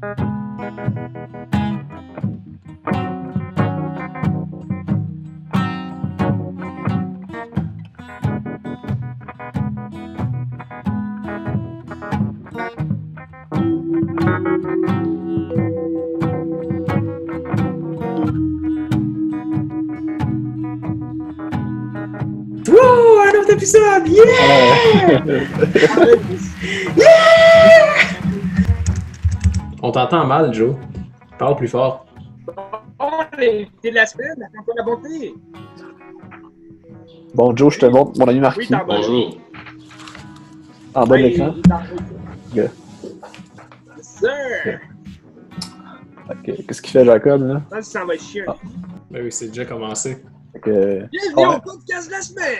Wow, un autre épisode! Yeah! Yeah! On t'entend mal, Joe. Parle plus fort. Oh, l'invité de la semaine, la chanson de la bonté. Bon, Joe, je te montre mon ami Marquis. Oui, t'es en bas. Bonjour. En bas de l'écran. Yes, sir! Ok, qu'est-ce qu'il fait, Jacob, là? Ça, ça va chier. Ah. Ben oui, c'est déjà commencé. Que... Bienvenue Ouais. au podcast de la semaine!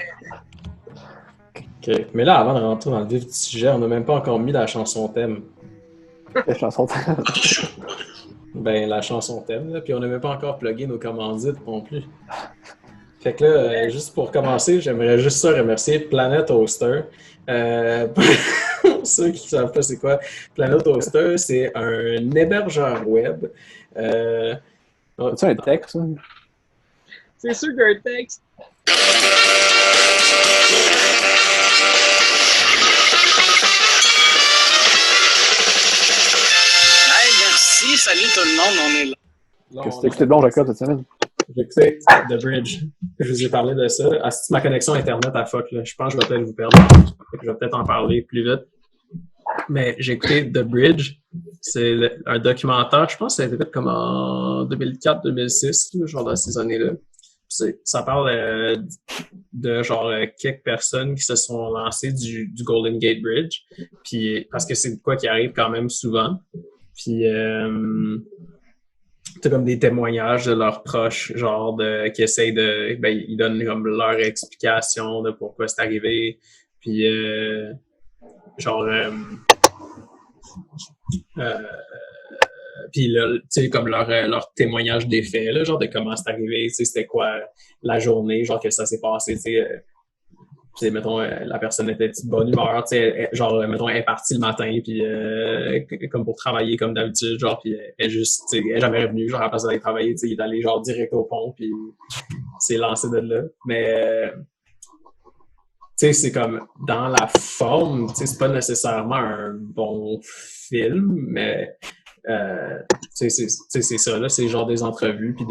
Ok. Mais là, avant de rentrer dans le vif du sujet, on n'a même pas encore mis la chanson thème. Quelle chanson? Ben, la chanson thème, là. Puis on n'a même pas encore plugué nos commandites non plus. Fait que là, juste pour commencer, j'aimerais juste ça remercier Planet Hoster. Pour ceux qui ne savent pas c'est quoi, Planet Hoster, c'est un hébergeur web. C'est-tu un texte, ça? C'est sûr qu'il y a un texte. Hey, merci, salut tout le monde, on est là. Qu'est-ce que t'as écouté de bon, Jacob, cette semaine? J'ai écouté The Bridge. Je vous ai parlé de ça. Ah, si ma connexion Internet à fuck, là, je pense que je vais peut-être vous perdre. Fait que je vais peut-être en parler plus vite. Mais j'ai écouté The Bridge. C'est un documentaire, je pense que ça a été fait comme en 2004-2006, genre dans ces années-là. Ça parle de genre quelques personnes qui se sont lancées du Golden Gate Bridge. Puis, parce que c'est quoi qui arrive quand même souvent. Puis, t'as comme des témoignages de leurs proches, genre qui essayent de, ben ils donnent comme leur explication de pourquoi c'est arrivé, puis puis là, tu sais, comme leur témoignage des faits, là, genre de comment c'est arrivé, tu sais, c'était quoi la journée, genre que ça s'est passé, tu sais, mettons, la personne était de bonne humeur, tu sais, genre, mettons, elle est partie le matin, puis comme pour travailler comme d'habitude, genre, puis elle est juste, tu sais, elle est jamais revenue, genre, à la place d'aller travailler, tu sais, il est allé, genre, direct au pont, puis s'est lancé de là. Mais, tu sais, c'est comme, dans la forme, tu sais, c'est pas nécessairement un bon film, mais, tu sais, c'est ça, là, c'est genre des entrevues, puis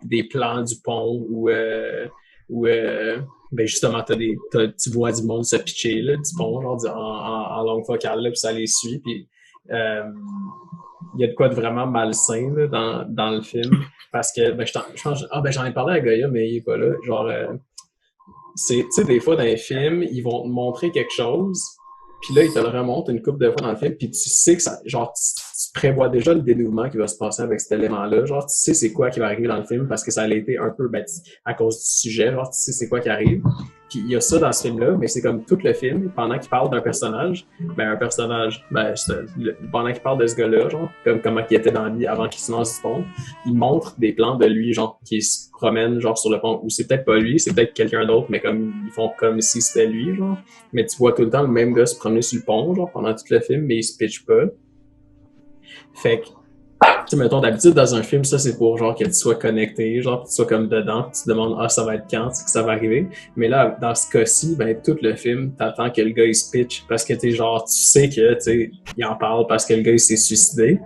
des plans du pont où ben justement, tu vois du monde se pitcher, là, du pont, genre, en longue focale, là, puis ça les suit, puis il y a de quoi de vraiment malsain, là, dans le film, parce que, ben, j'en ai parlé à Goya, mais il est pas là, genre, tu sais, des fois, dans les films, ils vont te montrer quelque chose, puis là, ils te le remontent une couple de fois dans le film, puis tu sais que ça, genre, tu prévois déjà le dénouement qui va se passer avec cet élément-là. Genre, tu sais c'est quoi qui va arriver dans le film parce que ça a été un peu à cause du sujet. Genre, tu sais c'est quoi qui arrive. Puis il y a ça dans ce film-là, mais c'est comme tout le film, pendant qu'il parle d'un personnage, pendant qu'il parle de ce gars-là, genre, comme comment il était dans la vie avant qu'il se lance du pont, il montre des plans de lui, genre, qui se promène, genre, sur le pont, ou c'est peut-être pas lui, c'est peut-être quelqu'un d'autre, mais comme, ils font comme si c'était lui, genre. Mais tu vois tout le temps le même gars se promener sur le pont, genre, pendant tout le film, mais il se pitch pas. Fait que, tu sais, mettons, d'habitude, dans un film, ça, c'est pour, genre, que tu sois connecté, genre, que tu sois comme dedans, que tu te demandes, ça va être quand, que ça va arriver. Mais là, dans ce cas-ci, ben, tout le film, t'attends que le gars, il se pitch, parce que, tu sais, genre, tu sais que, tu sais, il en parle parce que le gars, il s'est suicidé.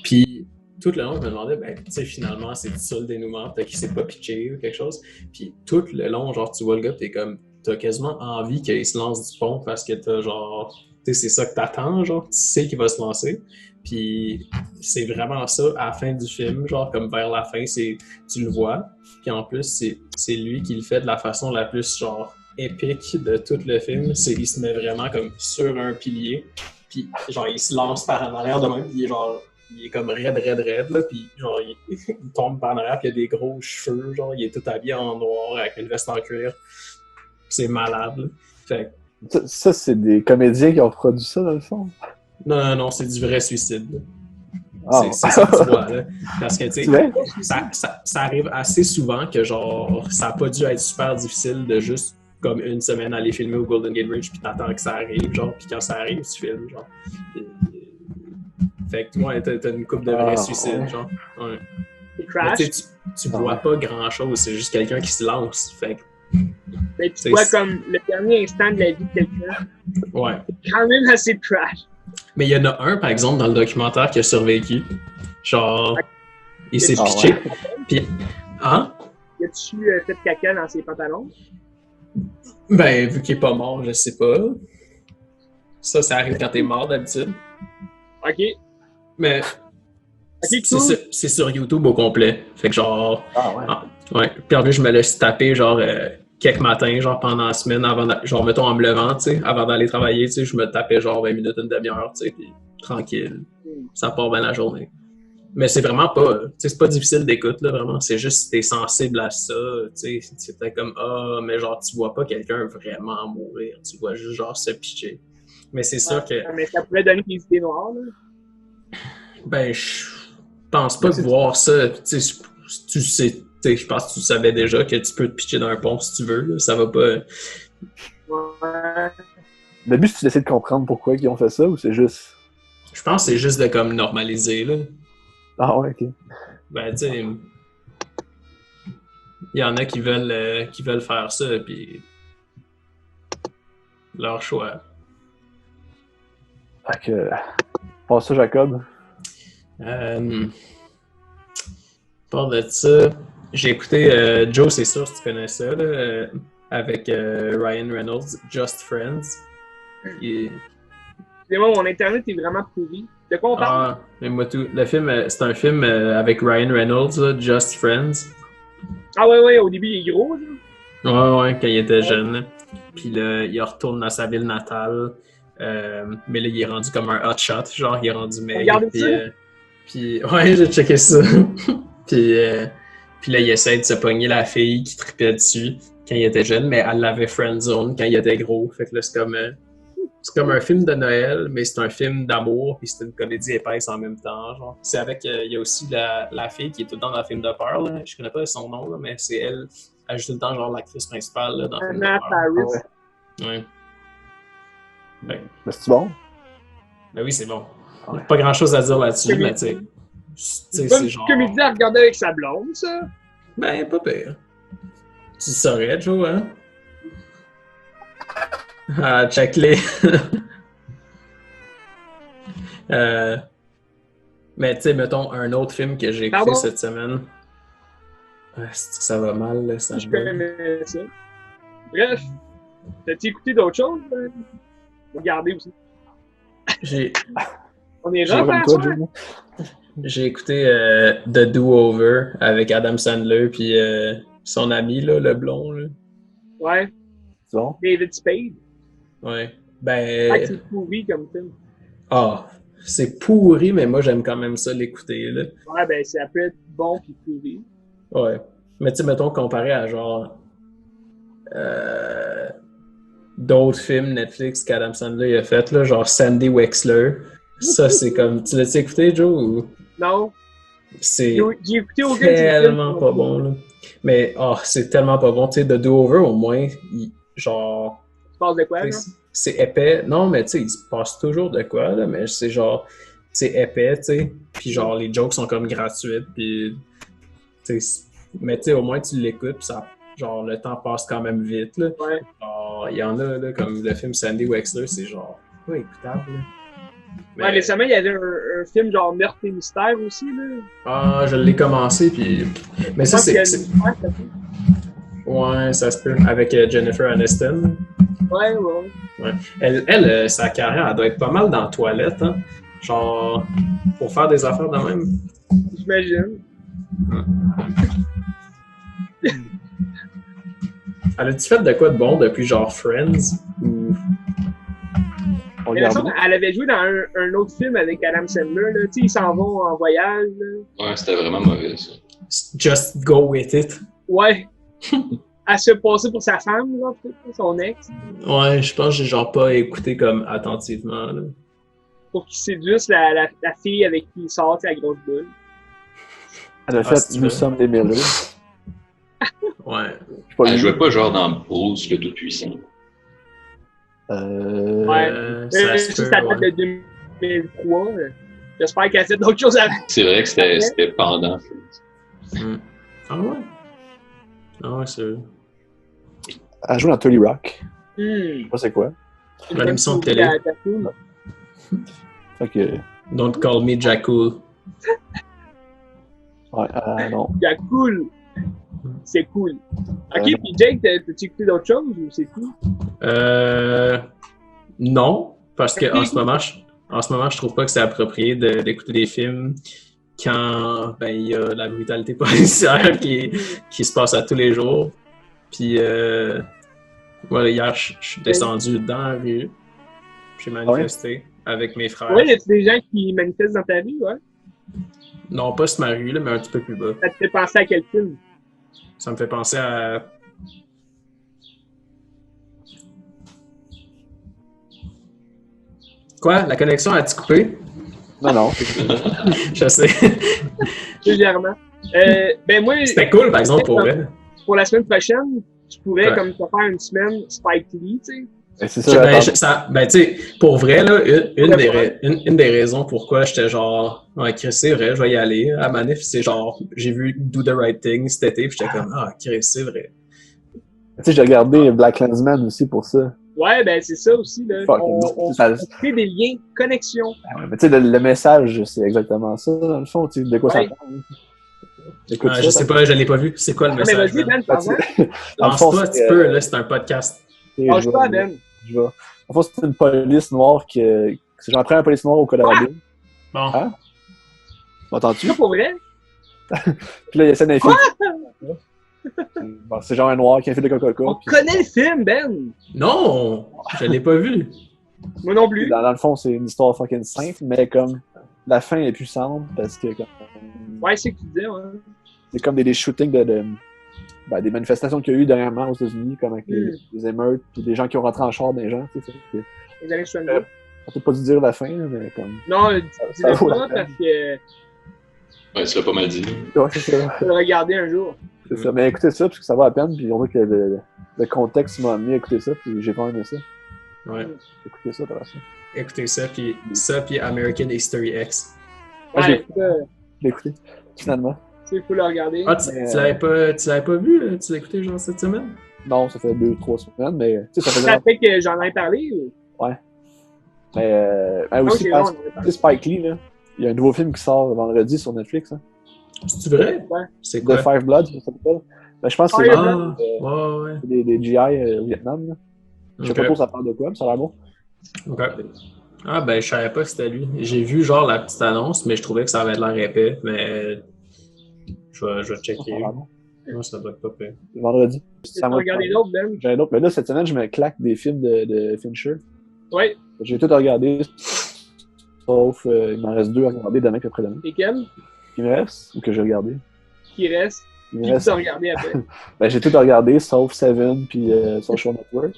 Puis, tout le long, je me demandais, ben, tu sais, finalement, c'est ça le dénouement, peut-être qu'il s'est pas pitché ou quelque chose. Puis, tout le long, genre, tu vois le gars, t'es comme, t'as quasiment envie qu'il se lance du pont parce que t'as, genre, tu sais, c'est ça que t'attends, genre, tu sais qu'il va se lancer. Puis c'est vraiment ça à la fin du film, genre comme vers la fin, tu le vois. Puis en plus, c'est lui qui le fait de la façon la plus genre épique de tout le film. Il se met vraiment comme sur un pilier. Puis genre il se lance par en arrière de même, puis il est comme raide, là, puis genre il tombe par en arrière, puis il a des gros cheveux, genre il est tout habillé en noir avec une veste en cuir. C'est malade, là. Fait Ça, c'est des comédiens qui ont produit ça, dans le fond? non, c'est du vrai suicide. Ah. C'est ça que tu vois, là. Parce que, tu sais, sais, ça arrive assez souvent que, genre, ça n'a pas dû être super difficile de juste, comme une semaine, aller filmer au Golden Gate Bridge, puis t'attends que ça arrive, genre, puis quand ça arrive, tu filmes, genre. Fait que, ouais, t'as une couple de vrais suicides, ouais. genre. Ouais. C'est Mais Crash. tu sais, tu vois pas grand-chose, c'est juste quelqu'un qui se lance. Fait que, Mais tu c'est- vois comme le dernier instant de la vie de quelqu'un. ouais. C'est quand même assez trash. Mais il y en a un, par exemple, dans le documentaire qui a survécu. Genre, il s'est Ah, pitché. ouais. Puis, hein? Y a-tu fait caca dans ses pantalons? Ben, vu qu'il est pas mort, je sais pas. Ça arrive quand t'es mort d'habitude. Ok. Mais Ok, c'est cool. c'est sur YouTube au complet. Fait que genre, Ah ouais. ouais. Puis en plus, je me laisse taper genre quelques matins, genre pendant la semaine, genre mettons en me levant, tu sais, avant d'aller travailler, tu sais, je me tapais genre 20 minutes, une demi-heure, tu sais, puis tranquille. Ça part bien la journée. Mais c'est vraiment pas, tu sais, c'est pas difficile d'écoute, là, vraiment. C'est juste si t'es sensible à ça, tu sais, c'était comme, mais genre, tu vois pas quelqu'un vraiment mourir, tu vois juste genre se pitcher. Mais c'est sûr que, Mais ça pourrait donner des idées noires, là. ben, je pense pas que voir ça, tu sais, tu sais, tu sais, je pense que tu savais déjà que tu peux te pitcher d'un pont si tu veux, là, ça va pas. Ouais. Le but, c'est d'essayer de comprendre pourquoi ils ont fait ça ou c'est juste. Je pense que c'est juste de comme normaliser, là. Ah ouais, ok. Ben, tu sais, il y en a qui veulent faire ça, puis leur choix. Fait que. Passe ça, Jacob. Part de ça, j'ai écouté Joe, c'est sûr si tu connais ça, là, avec Ryan Reynolds, Just Friends. Excusez-moi, mon internet est vraiment pourri. De quoi on parle? Mais moi tout. Le film, c'est un film avec Ryan Reynolds, là, Just Friends. Ah ouais, au début, il est gros, là. Ouais, quand il était jeune. Là. Puis là, il retourne dans sa ville natale. Mais là, il est rendu comme un hotshot, genre, il est rendu maigre. Regardez Puis, ça? puis ouais, j'ai checké ça. puis là, il essaie de se pogner la fille qui tripait dessus quand il était jeune, mais elle l'avait friendzone quand il était gros. Fait que là, c'est comme un film de Noël, mais c'est un film d'amour, puis c'est une comédie épaisse en même temps. Genre. C'est avec, il y a aussi la fille qui est tout le temps dans le film de peur. Là. Je connais pas son nom, là, mais c'est elle. Elle joue tout le temps genre l'actrice principale là, dans le film de Anna peur. Faris. Ah ouais. Ouais. Ben, Mais c'est bon? ben oui, c'est bon. Ouais. Pas grand chose à dire là-dessus, Comédie. mais tu sais. C'est C'est une genre. comédie à regarder avec sa blonde, ça. Ben, pas pire. Tu saurais, Joe, hein? Ah, check-les. Mais tu sais, mettons, un autre film que j'ai écouté Pardon? cette semaine. C'est que ça va mal, là, ça Je va. connais ça. Bref, t'as-tu écouté d'autres choses? Regardez aussi. J'ai On est Je sais pas rough, comme hein, toi, ça? Joe. j'ai écouté The Do-Over avec Adam Sandler puis son ami, là, le blond, là. Ouais, C'est bon? David Spade. Ouais. Ah, Ben. c'est pourri comme film. C'est pourri, mais moi, j'aime quand même ça l'écouter, là. Ouais, ben, ça peut être bon pis pourri. Ouais. Mais tu sais, mettons, comparé à genre d'autres films Netflix qu'Adam Sandler a fait, là, genre Sandy Wexler. Ça, c'est comme. Tu l'as-tu écouté, Joe? Ou... Non, C'est j'ai écouté aucun de ces tellement films. pas bon, là. Mais, c'est tellement pas bon. Tu sais, The Do-Over, au moins, genre. Tu penses de quoi, là? C'est épais. Non, mais tu sais, il se passe toujours de quoi, là, mais c'est genre. C'est épais, tu sais. Puis genre, les jokes sont comme gratuites, puis. Tu sais, mais tu sais, au moins, tu l'écoutes, puis ça. Genre, le temps passe quand même vite, là. Ouais. Genre, il y en a, là, comme le film Sandy Wexler, c'est genre. Pas écoutable, là. Mais- Ouais, récemment, il y avait un film genre Meurtre et Mystère aussi, là. je l'ai commencé, puis. Mais ça, Je pense qu'il y a c'est. une- Ouais, ça fait. Ouais, ça se peut. Avec Jennifer Aniston. Ouais. Elle, sa carrière, elle doit être pas mal dans la toilette, hein. Genre, pour faire des affaires de même. J'imagine. Elle a-tu fait de quoi de bon depuis genre Friends? Ou... On J'ai l'impression regarde. qu'elle avait joué dans un autre film avec Adam Sandler, là. Tu sais, ils s'en vont en voyage, là. Ouais, c'était vraiment mauvais, ça. Just go with it. Ouais. Elle se passait pour sa femme, genre, peut-être, son ex, Ouais, je pense que j'ai genre pas écouté comme attentivement, là. pour qu'il séduise la fille avec qui il sort, tu sais, la grosse boule. Elle a Ah, fait si tu Nous veux. sommes des mélodies. Ouais. Elle jouait pas genre dans Bruce le Tout-Puissant. Ouais. Ça se Ça peut, date ouais. de 2003. J'espère qu'elle a fait d'autres choses avant. C'est vrai que c'était pendant. Ah ouais? Ah ouais, c'est... Elle joue dans 30 Rock. Hmm. Je sais pas c'est quoi. Dans l'émission de télé. Fait que. Don't call me Jackal. Ouais, non. C'est cool. C'est cool. Ok, puis Jake, t'as-tu écouté d'autres choses ou c'est tout? Non, parce que en ce moment, je trouve pas que c'est approprié d'écouter des films quand il y a la brutalité policière qui se passe à tous les jours. Puis, voilà, hier, je suis descendu dans la rue. J'ai manifesté avec mes frères. Ouais, y a-tu des gens qui manifestent dans ta vie, ouais? Non, pas sur ma rue, là, mais un petit peu plus bas. Ça te fait penser à quel film? Ça me fait penser à... Quoi? La connexion a-t-il coupé? Non. Je sais. Légèrement. Ben moi... C'était cool, par exemple, pour vrai. Pour la semaine prochaine, je pourrais Ouais. comme te faire une semaine Spike Lee, tu sais. C'est ça. Tu sais, pour vrai, là, une des raisons pourquoi j'étais genre, ouais, Chris, c'est vrai, je vais y aller à Manif, c'est genre, j'ai vu Do the Right Thing cet été, puis j'étais comme, ah, Chris, c'est vrai. Tu sais, j'ai regardé Black Klansman aussi pour ça. Ouais, ben c'est ça aussi, là. Fuck, On ça- crée des liens, connexions. Mais tu sais, le message, c'est exactement ça, dans le fond. Tu sais, de quoi Ouais. ça parle. Écoute Je sais pas, je l'ai pas vu. C'est quoi le Non, mais message? vas-y, Ben, Ah, pardon. Dans le Lance fond, pas un petit c'est, peu, là, c'est un podcast. Lâche pas, Ben. Je vais. En fait, c'est une police noire c'est genre après la police noire au Colorado. Bon. Hein? M'entends-tu? C'est pas pour vrai? Puis là, il essaie d'un film. Bon, c'est genre un noir qui a fait de Coca-Cola. On puis- connaît le film, Ben. Non! Je l'ai pas vu. Moi non plus. Dans le fond, c'est une histoire fucking simple, mais comme la fin est puissante parce que comme, Ouais, c'est ce que tu disais, ouais. c'est comme des shootings des manifestations qu'il y a eu dernièrement aux États-Unis, comme avec les émeutes, puis des gens qui ont rentré en char des gens, tu sais. Les années 70. On peut pas dire la fin, là, mais comme. Non, dis-le vaut la pas peine. parce que Ouais, ce serait pas mal dit. Ouais, c'est ça. je vais le regarder un jour. C'est ça. Mais écoutez ça, parce que ça va à peine, puis on voit que le contexte m'a amené à écouter ça, puis j'ai pas aimé ça. Ouais. Écoutez ça, par ça. Écoutez ça, puis American History X. Moi, Ouais, ça, Je l'ai écouté, finalement. il faut le regarder. Ah, tu l'avais pas vu, là? Tu l'as écouté, genre, cette semaine? Non, ça fait 2-3 semaines, mais tu sais, ça fait Ça fait que j'en ai parlé. Ou... Mais aussi, Ok, parce on en a que parlé. Spike Lee, là, il y a un nouveau film qui sort vendredi sur Netflix, hein. C'est vrai? Ouais. C'est The quoi? Five Bloods, ça s'appelle. Ben, je pense que Fire c'est Blood. Ouais. des GI au Vietnam. Là. Je sais pas trop ça parle de quoi, mais ça a l'air bon. Ok. Ah, ben, je savais pas que c'était lui. J'ai vu, genre, la petite annonce, mais je trouvais que ça avait l'air épais, mais je vais Ça a checker. l'air bon. Moi, ça doit être pas pire. Vendredi. Tu peux regarder d'autres, Ben. J'en ai d'autres. Mais là, cette semaine, je me claque des films de Fincher. Ouais. J'ai tout regardé, sauf il m'en reste 2 à regarder demain et après-demain. Lesquels Il me reste, ou que j'ai regardé. qui restent? Il Puis me tu as reste. regardé après. Ben, j'ai tout regardé, sauf Seven puis Social Network.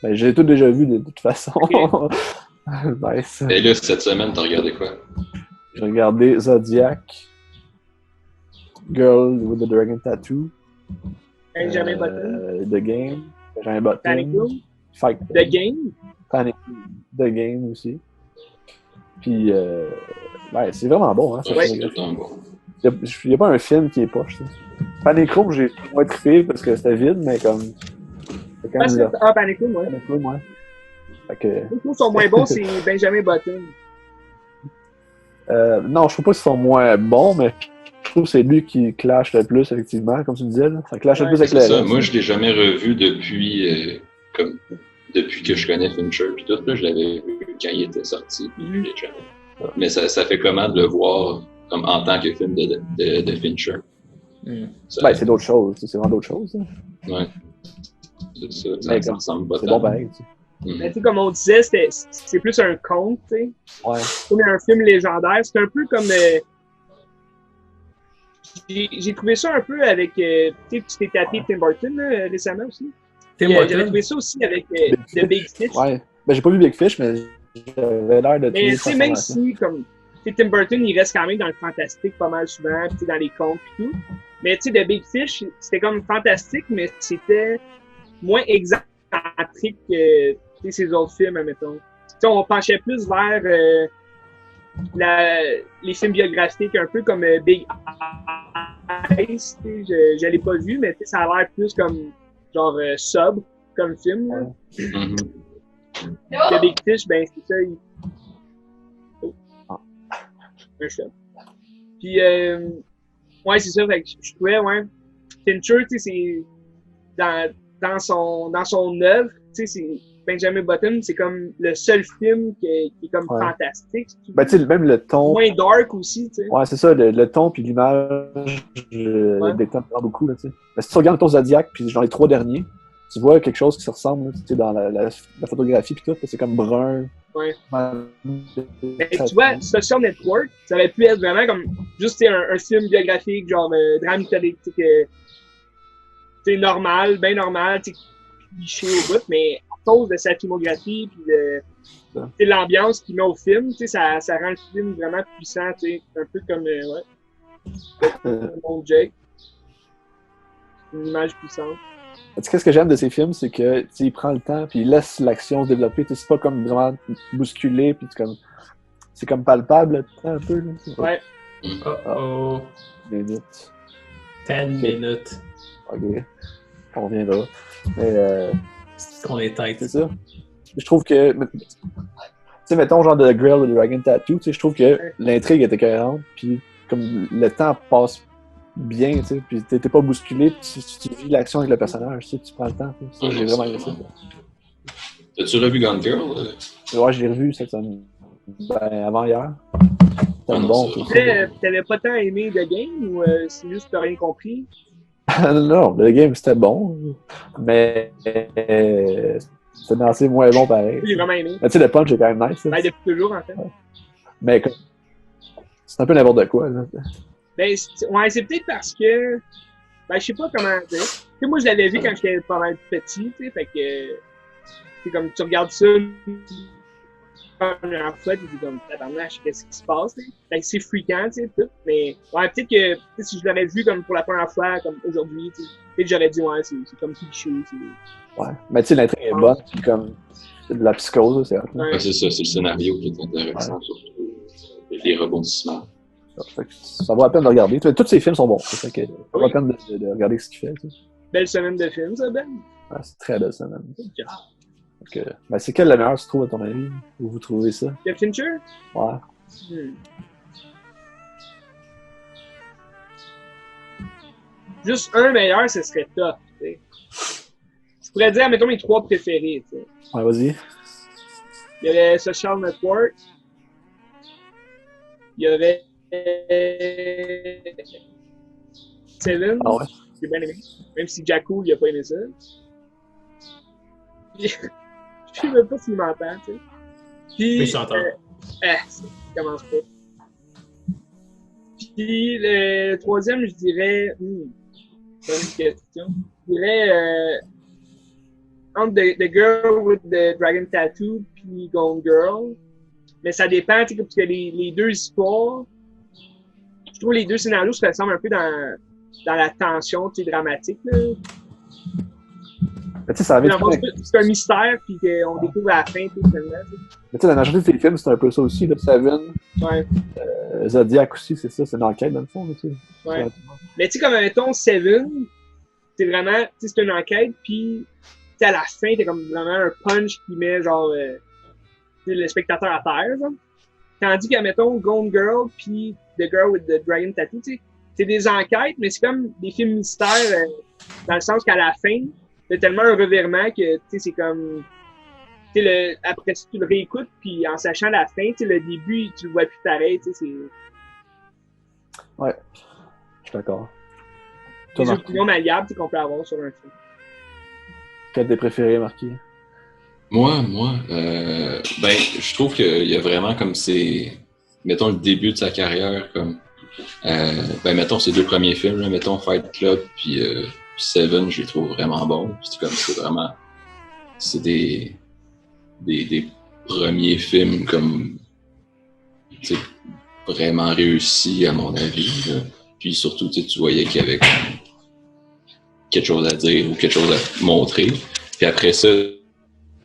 Ben, j'ai tout déjà vu de toute façon. Nice. Et là, cette semaine, t'as regardé quoi? J'ai regardé Zodiac, Girl with the Dragon Tattoo, Benjamin Button. The Game, Benjamin Button, Panic Room. Fight The Game. Panic, The Game aussi. Puis, ouais, c'est vraiment bon, hein, ça Ouais, fait- c'est tout le temps bon. Il n'y a pas un film qui est poche. ça. Panic Room, j'ai moins trippé parce que c'était vide, mais comme. C'est quand même là. Panic Room, ouais. Panic Room, ouais. Fait que. Les qui sont moins bons, c'est Benjamin Button. Non, je trouve pas qu'ils sont moins bons, mais je trouve que c'est lui qui clash le plus, effectivement, comme tu disais. Là. Ça clash le Ouais, plus avec C'est ça. le. Moi, je l'ai jamais revu depuis que je connais Fincher. Puis tout, là, je l'avais vu quand il était sorti. Puis je l'ai jamais. Mais ça fait comment de le voir comme en tant que film de Fincher? Ça- Ben, c'est d'autres choses. C'est vraiment d'autres choses. Hein. Ouais. C'est ça. Mais Ça comme- ressemble pas C'est tant. bon pareil. Tu sais. Mais tu sais, comme on disait, c'est plus un conte, tu sais. Ouais. Comme un film légendaire. C'est un peu comme. J'ai trouvé ça un peu avec. Tu sais, tu t'es tapé Tim Burton là, récemment aussi. Tim J'avais Burton? trouvé ça aussi avec The Big Fish. Ouais. Ben, j'ai pas vu Big Fish, mais j'avais l'air de Mais trouver tu sais, même transformation. si, comme. Tu sais, Tim Burton, il reste quand même dans le fantastique pas mal souvent, puis tu sais, dans les contes et tout. Mais tu sais, The Big Fish, c'était comme fantastique, mais c'était moins excentrique que tu sais, ses autres films, admettons. Tu sais, on penchait plus vers les films biographiques un peu comme Big Eyes, je l'ai pas vu, mais ça a l'air plus comme genre sobre comme film. Là. Le Big Fish, ben c'est ça. Un chat. Puis ouais, c'est ça, fait que je trouvais, ouais. Fincher, tu sais, c'est dans son œuvre, tu sais, c'est Benjamin Button, c'est comme le seul film qui est comme fantastique. Ben, tu sais, même le ton. Moins dark aussi, tu sais. Ouais, c'est ça, le ton puis l'image détonnent vraiment beaucoup, là, tu sais. Mais si tu regardes ton Zodiac, puis dans les 3 derniers, tu vois quelque chose qui se ressemble, tu sais, dans la photographie puis tout, c'est comme brun. Ouais. Mais tu vois, Social Network, ça aurait pu être vraiment comme juste un film biographique, genre drame historique, tu sais, normal, bien normal, tu sais, cliché au bout, mais à cause de sa filmographie puis de l'ambiance qu'il met au film, tu sais, ça rend le film vraiment puissant, tu sais, un peu comme mon Jake. Une image puissante. Tu sais, qu'est-ce que j'aime de ces films, c'est que il prend le temps puis il laisse l'action se développer. C'est pas comme vraiment bousculé puis c'est comme palpable un peu. Là. Ouais. Oh. Minutes. 10 minutes. Ok. On reviendra. Mais On est tête. c'est ça. Je trouve que tu sais, mettons genre de Grill ou de Dragon Tattoo, tu sais, je trouve que l'intrigue était cohérente puis comme le temps passe bien, tu sais, puis t'es pas bousculé, tu vis l'action avec le personnage, tu sais, tu prends le temps. Ça, j'ai vraiment aimé ça. T'as-tu revu Gone Girl? Ouais, je l'ai revu cette semaine. Ben, avant hier. C'était bon. T'avais pas tant aimé The Game ou c'est juste que t'as rien compris? Non, le game c'était bon, mais c'était assez moins bon pareil. J'ai vraiment aimé. Mais tu sais, le punch est quand même nice. Ben, depuis toujours, en fait. Ouais. Mais c'est un peu n'importe quoi, là. Ben, ouais, c'est peut-être parce que. Ben, je sais pas comment dire. Tu sais, moi, je l'avais vu quand j'étais pas mal petit, tu sais, fait que. C'est comme, tu regardes ça la première fois, tu dis comme, tabarnache, qu'est-ce qui se passe, t'sais? Fait que c'est fréquent, tu sais, tout. Mais, ouais, peut-être que, si je l'avais vu comme pour la première fois, comme aujourd'hui, tu sais, peut-être que j'aurais dit, ouais, c'est comme cliché, Ouais. Mais tu sais, l'intrigue est bonne, puis comme. C'est de la psychose, c'est ouais. C'est ça, c'est le scénario qui est intéressant, surtout. Les rebondissements. Ça vaut la peine de regarder. Tous ces films sont bons. Ça vaut la peine de regarder ce qu'il fait. Tu sais. Belle semaine de films, ça, Ben? Ah, c'est très belle semaine. Ben, c'est quel le meilleur, tu trouves, à ton avis? Où vous trouvez ça? The Fincher? Ouais. Juste un meilleur, ce serait top. T'sais. Je pourrais dire, mettons, mes 3 préférés. T'sais. Ouais, vas-y. Il y avait Social Network. Il y avait Seven. Ah ouais? J'ai bien aimé. Même si Jacko, il a pas aimé ça. Je sais même pas s'il m'entend, tu sais. Puis, Oui, je t'entends. ça commence pas. Puis, le 3e, je dirais... bonne question. Je dirais... entre the Girl with the Dragon Tattoo puis Gone Girl. Mais ça dépend, tu sais, parce que les 2 histoires... Je trouve les 2 scénarios se ressemblent un peu dans la tension, tu sais, dramatique, là. Mais tu sais, ça avait c'est un mystère, puis qu'on découvre à la fin, tout finalement. Mais tu sais, la majorité de tes films, c'est un peu ça aussi, là. Seven, Ouais. Zodiac aussi, c'est ça, c'est une enquête dans le fond, là, tu sais. Ouais. Mais tu sais, comme mettons Seven, c'est vraiment, tu sais, c'est une enquête, puis tu sais, à la fin, t'as comme vraiment un punch qui met genre le spectateur à terre, genre. Tandis que, mettons, Gone Girl, puis The Girl with the Dragon Tattoo, tu sais, c'est des enquêtes, mais c'est comme des films mystères, dans le sens qu'à la fin, t'as tellement un revirement que, tu sais, c'est comme... Tu sais, après, si tu le réécoutes, puis en sachant la fin, tu sais, le début, tu le vois plus pareil, tu sais, c'est... Ouais, je suis d'accord. Des opinions malléables qu'on peut avoir sur un film. Quel des préférés, Marquis? Moi, ben, je trouve qu'il y a vraiment comme c'est... Mettons le début de sa carrière, comme... ben, mettons ses 2 premiers films, là, mettons Fight Club, puis Seven, je les trouve vraiment bons. C'est comme, c'est vraiment... C'est des premiers films comme... Tu sais, vraiment réussis, à mon avis, là. Puis surtout, tu voyais qu'il y avait quelque chose à dire ou quelque chose à montrer. Puis après ça,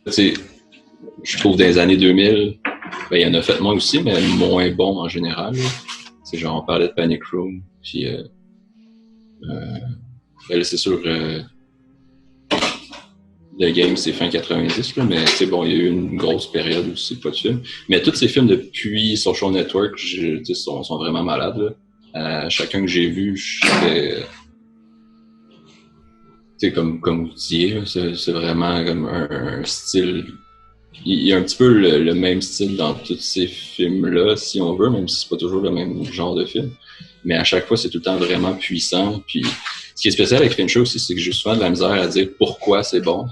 tu sais, je trouve dans les années 2000, Ben, il y en a fait moins aussi, mais moins bon en général. Là. C'est genre, on parlait de Panic Room, puis ben là, c'est sûr, The Game, c'est fin 90, là, mais c'est bon, il y a eu une grosse période où c'est pas de film. Mais tous ces films depuis Social Network, sont vraiment malades. Là. Chacun que j'ai vu, j'étais... Comme vous disiez, c'est vraiment comme un style... Il y a un petit peu le même style dans tous ces films-là, si on veut, même si c'est pas toujours le même genre de film. Mais à chaque fois, c'est tout le temps vraiment puissant. Puis, ce qui est spécial avec Fincher aussi, c'est que j'ai souvent de la misère à dire pourquoi c'est bon.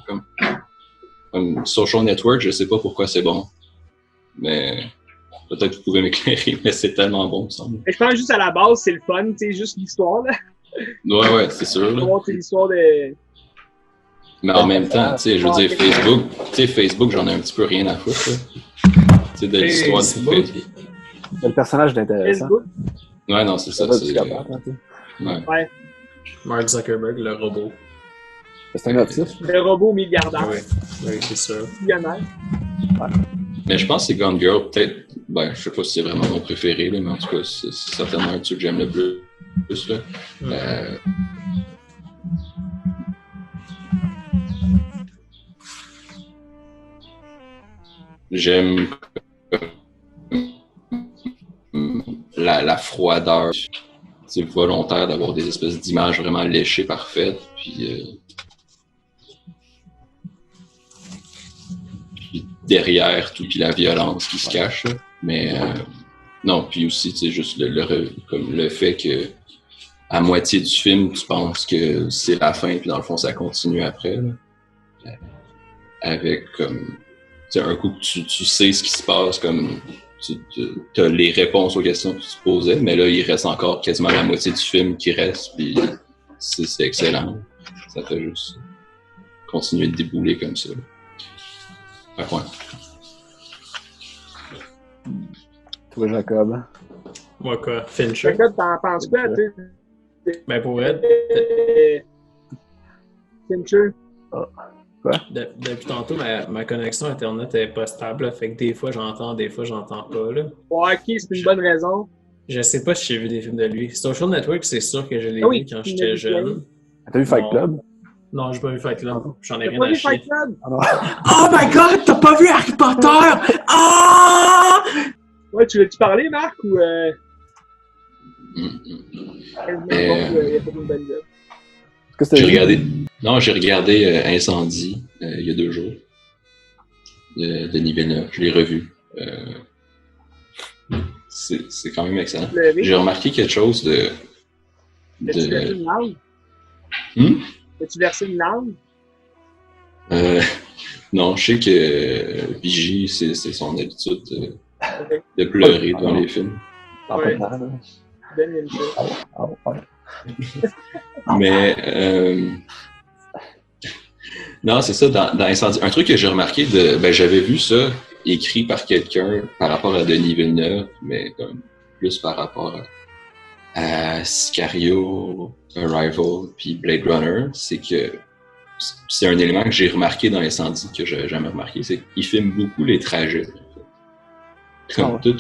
Comme Social Network, je sais pas pourquoi c'est bon. Mais peut-être que vous pouvez m'éclairer, mais c'est tellement bon, il me semble. Je pense juste à la base, c'est le fun, tu sais, juste l'histoire, là. Ouais, c'est sûr. Là. C'est l'histoire de... Mais en même temps, tu sais, je veux dire, Facebook, j'en ai un petit peu rien à foutre, là. Tu sais, de l'histoire de Facebook. Le personnage est intéressant. Facebook. Ouais, non, c'est ça. C'est... Ouais. Mark Zuckerberg, le robot. C'est un autiste. Le robot milliardaire. Oui, c'est sûr. Millionnaire. Mais je pense que c'est Gone Girl, peut-être, ben, je sais pas si c'est vraiment mon préféré, là, mais en tout cas, c'est certainement un truc que j'aime le plus, là. J'aime la froideur. C'est volontaire d'avoir des espèces d'images vraiment léchées, parfaites, puis derrière tout, puis la violence qui se cache. Là. Mais non, puis aussi, tu sais, juste comme le fait que à moitié du film, tu penses que c'est la fin, puis dans le fond, ça continue après. Là. Avec comme un coup que tu sais ce qui se passe, comme tu as les réponses aux questions que tu te posais, mais là, il reste encore quasiment la moitié du film qui reste, puis c'est excellent. Ça fait juste continuer de débouler comme ça. Fait que ouais. Toi, Jacob. Moi, quoi? Fincher. Jacob, t'en penses quoi, tu sais? Ben, pour être... Fincher. Depuis tantôt, ma connexion Internet est pas stable, là, fait que des fois j'entends, des fois j'entends pas. Là. Ouais, ok, c'est une bonne raison. Je sais pas si j'ai vu des films de lui. Social Network, c'est sûr que je l'ai vu quand j'étais jeune. T'as vu Fight Club? Non, j'ai pas vu Fight Club. J'en ai rien T'as pas à vu chier. Fight Club? Oh my god, t'as pas vu Harry Potter? Ah! Ouais, tu veux-tu parler, Marc, ou il y a pas de bonne job. J'ai regardé. Non, j'ai regardé Incendie il y a 2 jours. De Denis Villeneuve. Je l'ai revu. C'est quand même excellent. J'ai remarqué quelque chose de. As-tu versé une larme? As-tu versé une larme? Non, je sais que Vigie, c'est son habitude de pleurer devant les films. Ouais. Mais non, c'est ça, dans Incendie. Un truc que j'ai remarqué, j'avais vu ça écrit par quelqu'un par rapport à Denis Villeneuve, mais comme plus par rapport à Sicario, Arrival, puis Blade Runner, c'est que c'est un élément que j'ai remarqué dans Incendie que j'avais jamais remarqué, c'est qu'il filme beaucoup les trajets. Comme tout.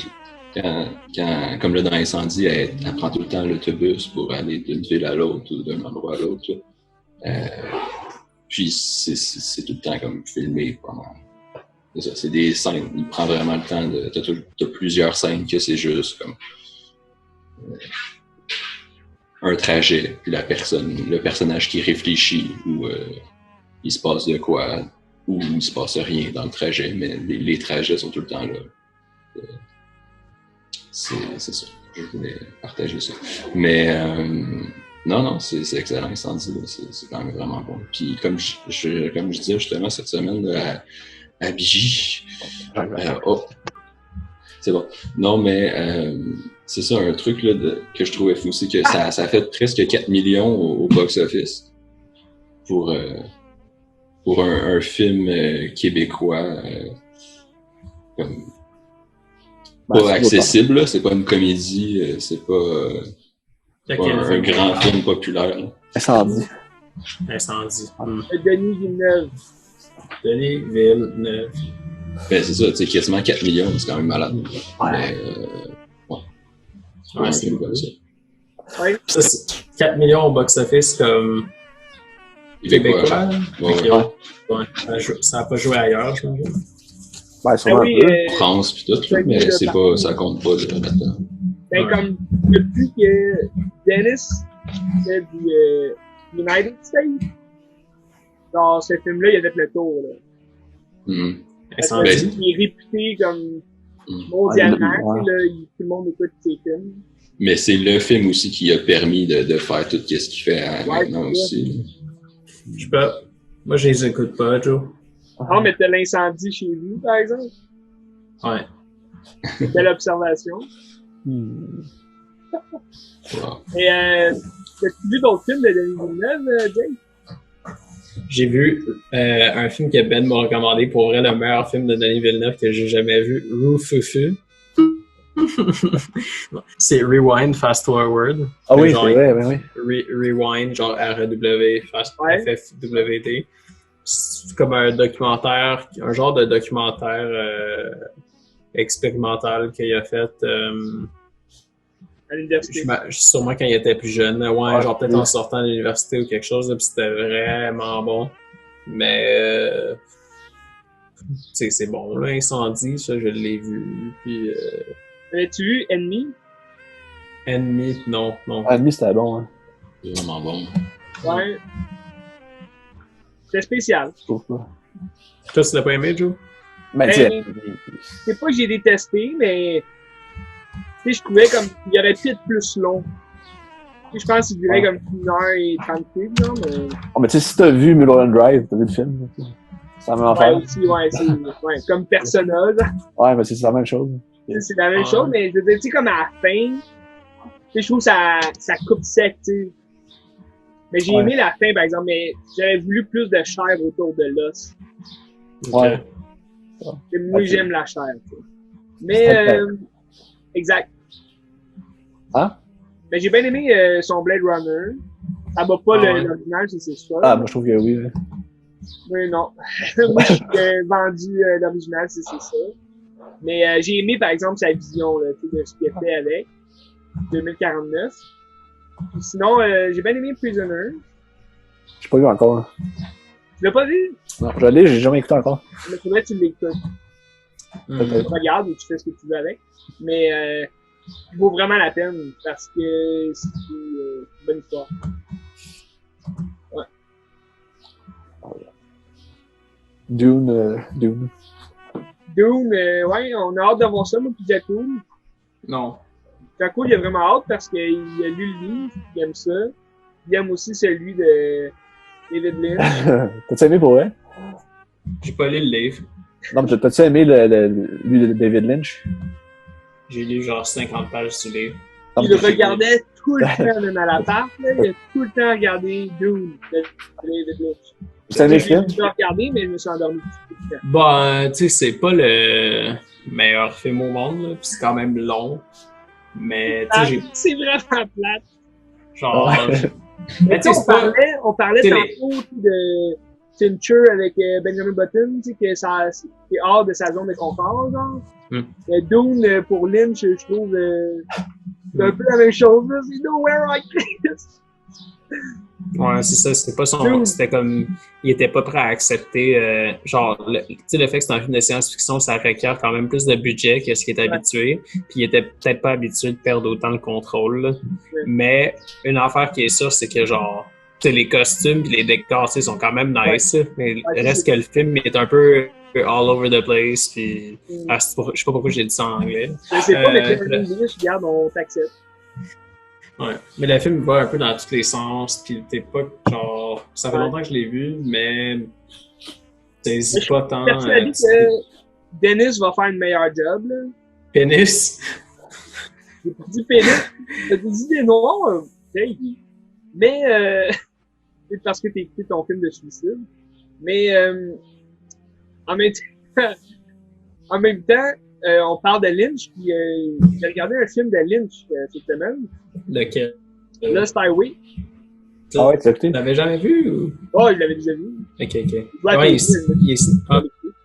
Comme là dans Incendie, elle prend tout le temps l'autobus pour aller d'une ville à l'autre ou d'un endroit à l'autre. Puis c'est tout le temps comme filmé pendant. C'est ça, c'est des scènes. Il prend vraiment le temps de. T'as plusieurs scènes que c'est juste comme un trajet, puis le personnage qui réfléchit ou il se passe de quoi, ou il se passe rien dans le trajet, mais les trajets sont tout le temps là. C'est ça. Je voulais partager ça. Mais non, c'est excellent, Incendie. C'est quand même vraiment bon. Puis comme je disais justement cette semaine à Vigie. C'est bon. Non, mais c'est ça, un truc là, que je trouvais fou, c'est que ça a fait presque 4 millions au box-office pour un film québécois comme pas accessible, là. C'est pas une comédie, c'est pas un grand film populaire. Là. Incendie. Incendie. Denis Villeneuve. Denis Villeneuve. Ben, c'est ça, tu sais, quasiment 4 millions, c'est quand même malade. Ouais. Mais, Ouais, c'est comme ça. Ouais. Ça, c'est 4 millions au box-office comme Il fait quoi? québécois. Ouais, Fait que, ouais, ça n'a pas joué ailleurs, je pense. Ouais, sûrement oui, un peu. France pis tout, là, mais c'est pas, ça compte pas là-dedans. Ben, Ouais. comme depuis que Dennis fait du United States, genre, ce film-là, il a fait le tour, là. Mhm. Parce Ben, que il est réputé comme mondialement, Ouais. tu sais, là, tout le monde écoute ses films. Mais c'est le film aussi qui a permis de faire tout ce qu'il fait Ouais, maintenant c'est ça. aussi. Je sais pas. Moi, je les écoute pas, Joe. Ah, mais t'as l'incendie chez lui, par exemple. Ouais. Belle observation. Hmm. Wow. Et t'as-tu vu d'autres films de Denis Villeneuve, Jake? J'ai vu un film que Ben m'a recommandé, pour vrai, le meilleur film de Denis Villeneuve que j'ai jamais vu, Rufufu. C'est Rewind Fast Forward. Ah oui, Genre, c'est vrai, ben oui. Rewind, genre RW, Ouais. FFWT. C'est comme un documentaire, un genre de documentaire expérimental qu'il a fait. À l'université. Sûrement quand il était plus jeune. Ouais, Ouais, genre peut-être oui. en sortant de l'université ou quelque chose, là, puis c'était vraiment bon. Mais c'est bon, là, Incendie, ça, je l'ai vu. Puis As-tu vu Ennemi? Ennemi, non. Ennemi, c'était bon, hein. C'est vraiment bon. Ouais. C'est spécial. Je trouve pas. Toi, tu l'as pas aimé, Joe? Ben, Ben, tu sais, C'est pas que j'ai détesté, mais tu sais, je trouvais comme qu'il aurait pu être plus long. Tu sais, je pense qu'il durait Ouais. comme 1h30, genre, mais... oh, mais tu sais, si t'as vu Mulholland Drive, t'as vu le film, là, c'est la même Ouais, affaire. aussi, ouais, ouais, comme personnage. Ouais, mais c'est la même chose. C'est la même Ouais. chose, mais je veux dire, tu sais, comme à la fin, tu sais, je trouve que ça coupe sec, tu sais. Mais j'ai Ouais. aimé la fin, par exemple, mais j'aurais voulu plus de chair autour de l'os. Ouais. Et moi, Ok. j'aime la chair, tu sais. Mais, C'est exact. Hein? Mais j'ai bien aimé son Blade Runner. Ça bat pas Ah ouais. l'original, c'est sûr. Ah, moi, je trouve que oui. Là. Oui, non. Moi, je suis vendu l'original, c'est ça. Mais j'ai aimé, par exemple, sa vision là, tu sais, de ce qu'il a fait avec 2049. Puis sinon, j'ai bien aimé Prisoner. J'ai pas vu encore. Hein. Tu l'as pas vu? Non, je l'ai, j'ai jamais écouté encore. Mais faudrait que tu l'écoutes. Peut-être. Regarde ou tu fais ce que tu veux avec. Mais il vaut vraiment la peine parce que c'est une bonne histoire. Dune. Dune, ouais, on a hâte de voir ça, moi, puis Jacob. Non. Jacob, il a vraiment hâte parce qu'il a lu le livre, il aime ça. Il aime aussi celui de David Lynch. T'as-tu aimé pour vrai? J'ai pas lu le livre. Non, mais t'as-tu aimé lui de David Lynch? J'ai lu genre 50 pages sur le livre. Non, Il mais le regardait tout le temps, même à l'appart, là. Il a tout le temps regardé Dune de David Lynch. t'as aimé le film? J'ai regardé, mais je me suis endormi tout le temps. Bah, tu sais, c'est pas le meilleur film au monde, là, pis c'est quand même long. Mais, tu sais, j'ai C'est vraiment plate. genre. Ouais. Mais tu sais, c'est pas- on parlait c'est tantôt de Fincher avec Benjamin Button, tu sais, que ça, c'est hors de sa zone de confort, genre. Hmm. Mais Dune, pour Lynch, je trouve, c'est un peu la même chose, là. C'est nowhere like this. Ouais, c'est ça, c'était pas son. Dude. C'était comme. Il était pas prêt à accepter. Genre, tu sais, le fait que c'est un film de science-fiction, ça requiert quand même plus de budget que ce qu'il est habitué. Puis il était peut-être pas habitué de perdre autant le contrôle. Là. Mais une affaire qui est sûre, c'est que genre. Tu sais, les costumes puis les décors, tu sais, sont quand même nice. là. Mais Ouais, reste que le film est un peu all over the place. Puis. Ah, je sais pas pourquoi j'ai dit ça en anglais. Je sais pas, mais Euh, Kevin English, regarde, on t'accepte. Ouais. Mais le film va un peu dans tous les sens, puis t'es pas genre. Ça fait Ouais. longtemps que je l'ai vu, mais Mais saisis je pas tant. persuadé que Dennis va faire une meilleure job, là. Pénis. J'ai pas dit pénis, j'ai dit des noirs, hey. Mais, c'est parce que t'as écouté ton film de suicide. Mais, en même temps, on parle de Lynch, puis j'ai regardé un film de Lynch cette semaine, Lequel? Lost Highway. Ah ouais, tu l'as écouté? Tu l'avais jamais vu ou? Oh, je l'avais déjà vu. Ok. Ouais, Ouais, t'as vu, il est. Ah,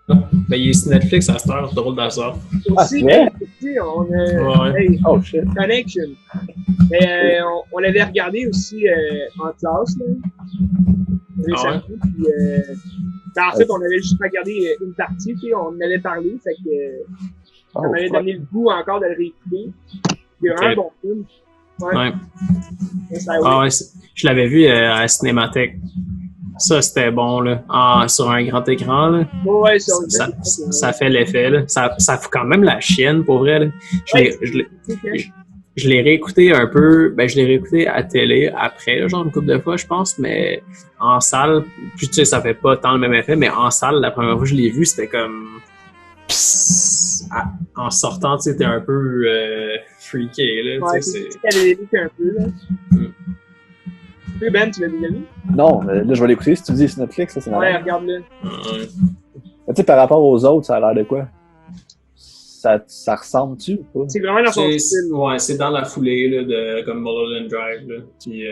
Ben, il est sur Netflix à cette heure, drôle d'hasard. Aussi, c'est vrai? aussi, on a Ouais. hey, Oh shit. Connection. Mais on l'avait regardé aussi en classe, là. Récemment. Puis, ben, en fait, on avait juste regardé une partie, puis on en avait parlé, fait que ça Oh, m'avait fuck. donné le goût encore de le réécouter. C'est vraiment un bon film. Ouais. Ça, Ah oui. ouais, je l'avais vu à la Cinémathèque. Ça, c'était bon, là. Sur un grand écran, là. Ouais, ça, Ça fait l'effet, là. Ça fout quand même la chienne, pour vrai, là. Je l'ai réécouté un peu, ben je l'ai réécouté à télé après, genre une couple de fois, je pense, mais en salle, puis tu sais, ça fait pas tant le même effet, mais en salle, la première fois que je l'ai vu, c'était comme... En sortant, tu sais, t'es un peu freaké, là, Ouais, tu sais, c'est calérique un peu, là. Tu Ben, tu l'as déjà vu? Non, mais là, je vais l'écouter. Si tu me dis sur Netflix, ça, c'est Ouais, marrant. regarde-le. Ouais. Mais tu sais, par rapport aux autres, ça a l'air de quoi? Ça ressemble-tu ou pas? C'est vraiment dans son style. Ouais, c'est dans la foulée, là, de comme Mulholland Drive, là, puis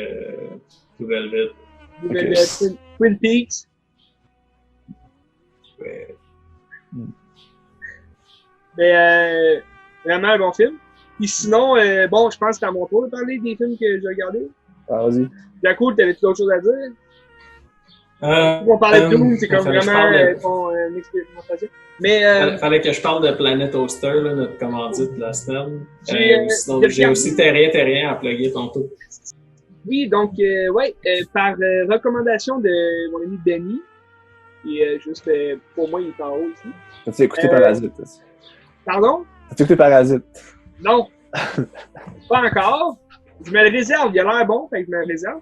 To Velvet. Ok. Twin Peaks. Ouais. Mais vraiment un bon film. Puis sinon, bon, je pense que c'est à mon tour de parler des films que j'ai regardés. Ah, vas-y. Jacoul, t'avais-tu d'autres choses à dire? On parlait de Doom, c'est comme vraiment ton expérimentation. Mais fallait que je parle de Planet Oster, là, notre commandite de la semaine. Sinon, j'ai j'ai aussi Terrien à plugger tantôt. oui, donc, ouais, par recommandation de mon ami Benny, et juste, pour moi, il est en haut ici. As-tu écouté Parasite? Pardon? As-tu écouté Parasite? Non. Pas encore. Je me le réserve. Il a l'air bon, fait que je me le réserve.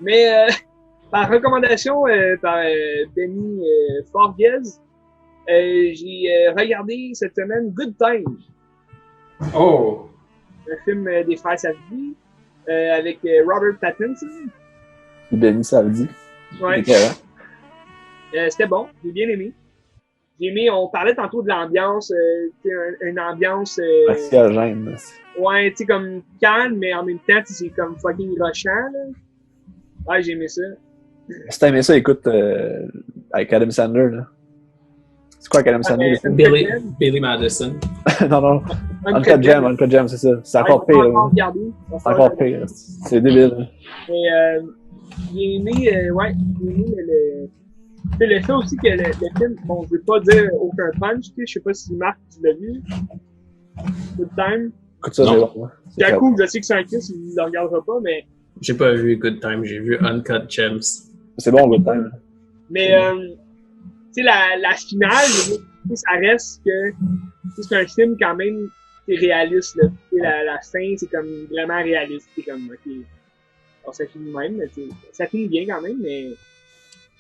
Mais par recommandation par Benny Forguez, j'ai regardé cette semaine Good Time, Oh! un film des frères Safdie avec Robert Pattinson. Benny Savdi. Ouais. C'était bon. J'ai bien aimé. J'ai aimé, on parlait tantôt de l'ambiance, une ambiance... Anxiogène. ouais, tu sais, comme calme, mais en même temps, c'est comme fucking rushant, là. Ouais, j'ai aimé ça. Si t'as aimé ça, écoute avec Adam Sandler, là. C'est quoi avec Adam Sandler, le film? Billy Madison. Non, non. Uncut Gem, c'est ça. C'est encore pire, là. C'est encore pire. C'est débile. Mais j'ai aimé, ouais, j'ai aimé le fait aussi que le film, bon, je veux pas dire aucun punch, tu sais, je sais pas si Marc, tu l'as vu. Good Time. Écoute ça, c'est bon. Jacob, je sais que c'est un kiss, il ne le regardera pas, mais... J'ai pas vu Good Time, j'ai vu Uncut Gems. C'est bon, Good Time. Mais, tu sais, la finale, ça reste que c'est un film quand même réaliste, là. La fin, c'est comme vraiment réaliste. C'est comme, ok, alors, ça finit même, mais ça finit bien quand même, mais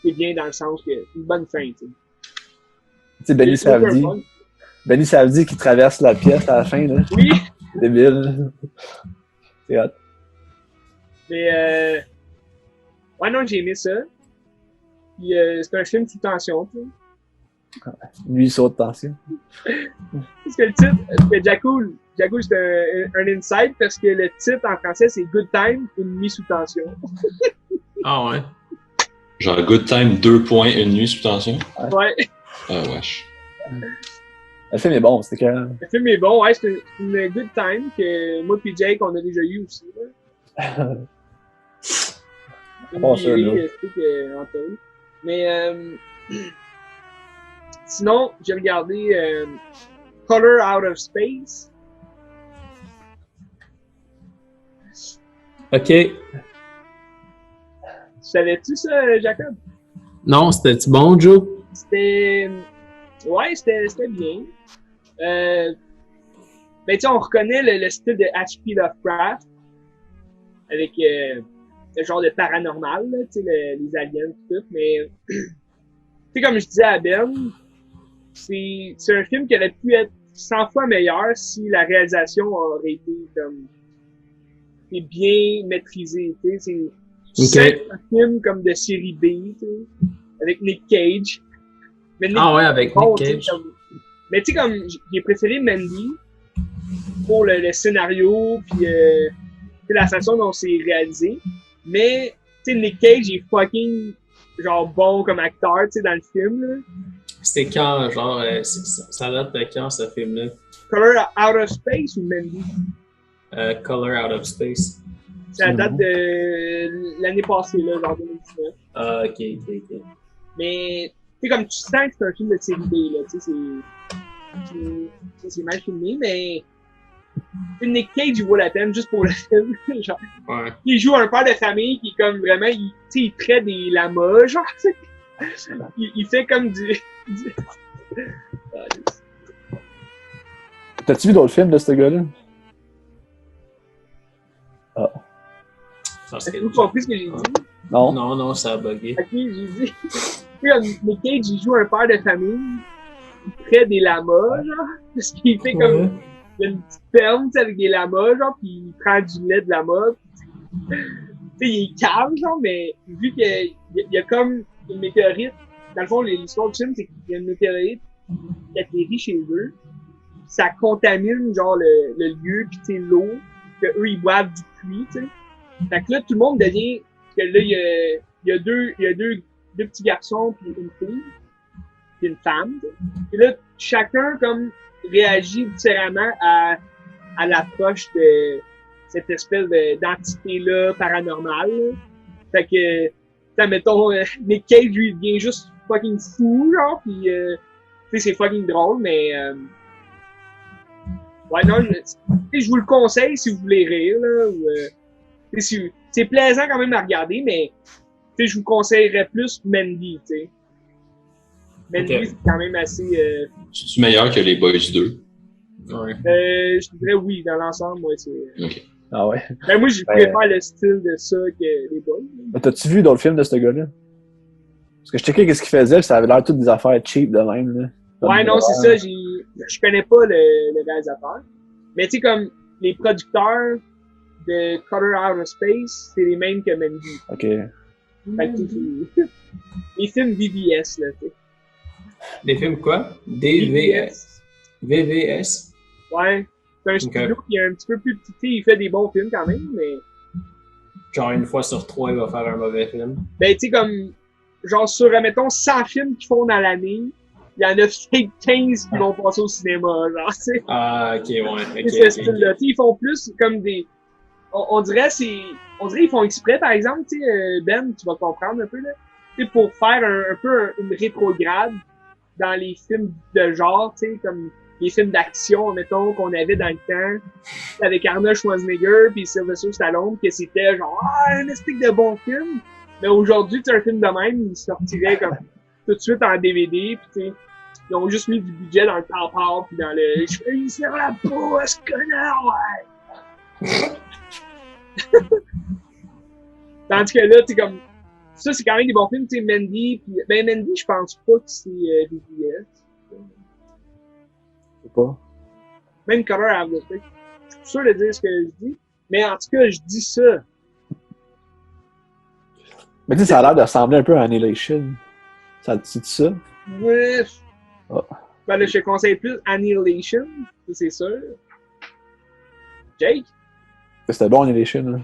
c'est bien dans le sens que c'est une bonne fin, tu sais. Tu sais, Benny Savdi qui traverse la pièce à la fin, là. Oui! Débile. C'est hot. Mais, ouais, non, j'ai aimé ça. Puis, c'est un film sous tension, tu sais. Lui, il saute tension. Parce que le titre, que Jacoul, c'est un insight parce que le titre en français, c'est Good Time, une nuit sous tension. Ah ouais? Genre Good Time, 2 points, une nuit sous tension. Ouais. Ah, wesh. Le film est bon, c'était carrément. Le film est bon, ouais, c'est une good time que moi et Jake, on a déjà eu aussi, là. Bon, ça, là. Mais, sinon, j'ai regardé Color Out of Space. Ok. Savais-tu ça, Jacob? Non, c'était-tu bon, Joe? C'était... Ouais, c'était bien. Ben, tu sais, on reconnaît le style de H.P. Lovecraft avec le genre de paranormal, là, tu sais, les aliens et tout, mais tu sais, comme je disais à Ben, c'est un film qui aurait pu être 100 fois meilleur si la réalisation aurait été comme bien maîtrisée, tu sais, c'est un film comme de série B, tu sais, avec Nick Cage. Mais Nick ouais, avec Nick Cage. Mais tu sais, comme j'ai préféré Mandy pour le scénario puis la façon dont c'est réalisé. Mais tu sais, Nick Cage est fucking genre bon comme acteur, tu sais, dans le film, là. C'était quand, genre, ça date de quand, ce film-là? Color Out of Space ou Mandy? Color Out of Space. Ça date de l'année passée, là, genre 2019. Ah, ok. Mais, tu sais, comme tu sens que c'est un film de série B, là, tu sais, c'est mal filmé, mais Nick Cage, il vaut la peine juste pour le film. Genre, Ouais. il joue un père de famille qui, comme vraiment, il traite des lamas, genre, il fait comme du... T'as-tu vu d'autres films de ce gars-là? Ah. Ça serait- Avez-vous compris ce que j'ai dit? Non? Non, ça a bugué. Ok, j'ai dit... Tu sais, Nick Cage, il joue un père de famille, il traite des lamas, genre, parce qu'il fait comme... Ouais. Il y a une petite ferme, tu sais, avec des lamas, genre, pis il prend du lait de lama, pis tu sais, il est calme, genre, mais vu qu'il y a comme une météorite, dans le fond, l'histoire du film, c'est qu'il y a une météorite qui atterrit chez eux, ça contamine, genre, le lieu, pis tu sais, l'eau, que eux, ils boivent du puits, tu sais. Fait que là, tout le monde devient, que là, il y a deux petits garçons pis une fille, pis une femme, tu sais. Et là, chacun, comme, réagit différemment à l'approche de cette espèce d'entité-là paranormale. Là. Fait que, t'as, mettons, Nick Cage, lui, il devient juste fucking fou, genre, pis, tu sais, c'est fucking drôle, mais, ouais, non, je vous le conseille si vous voulez rire, là, ou, c'est plaisant quand même à regarder, mais, tu sais, je vous conseillerais plus Mandy, tu sais. Mandy, Ok. c'est quand même assez, C'est-tu meilleur que les Boys 2? Ouais. je dirais oui, dans l'ensemble, ouais, c'est... Ok. Ah ouais. Ben, moi, je préfère le style de ça que les boys. Mais t'as-tu vu d'autres films de ce gars-là? Parce que je checkais qu'est-ce qu'il faisait, ça avait l'air toutes des affaires cheap de même, là. Ouais, non, c'est ça, je connais pas le réalisateur. Mais tu sais, comme, les producteurs de Color Out of Space, c'est les mêmes que Mandy. Ok. Fait que, c'est les films VBS, là, tu sais. Des films quoi? DVS. VVS? Ouais. C'est un studio qui est un petit peu plus petit, tu sais, il fait des bons films quand même, mais... Genre, une fois sur 3, il va faire un mauvais film. Ben, tu sais, comme, genre, sur, mettons, 100 films qu'ils font dans l'année, il y en a peut-être 15 qui vont passer au cinéma, genre, tu sais. Ah, ok, ouais. C'est ce style-là. Tu sais, ils font plus comme des... On dirait ils font exprès, par exemple, tu sais, Ben, tu vas comprendre un peu, là. Tu sais, pour faire un peu une rétrograde dans les films de genre, tu sais, comme les films d'action, mettons, qu'on avait dans le temps, avec Arnold Schwarzenegger puis Sylvester Stallone, que c'était genre, un espèce de bon film. Mais aujourd'hui, tu sais, un film de même, il sortirait comme tout de suite en DVD, puis tu sais, ils ont juste mis du budget dans le tampon puis dans le « Je vais y faire la peau à ce connard, ouais! » Tandis que là, tu sais, comme, ça, c'est quand même des bons films, tu sais, Mandy, puis ben, Mandy, je pense pas que c'est VBS. Je sais pas. Même Color Out of Space. Je suis sûr de dire ce que je dis, mais en tout cas, je dis ça. Mais tu sais, ça a l'air de ressembler un peu à Annihilation. C'est ça? Ouais. Ah. Ben là, je te conseille plus Annihilation, ça, c'est sûr. Jake? C'était bon, Annihilation, là.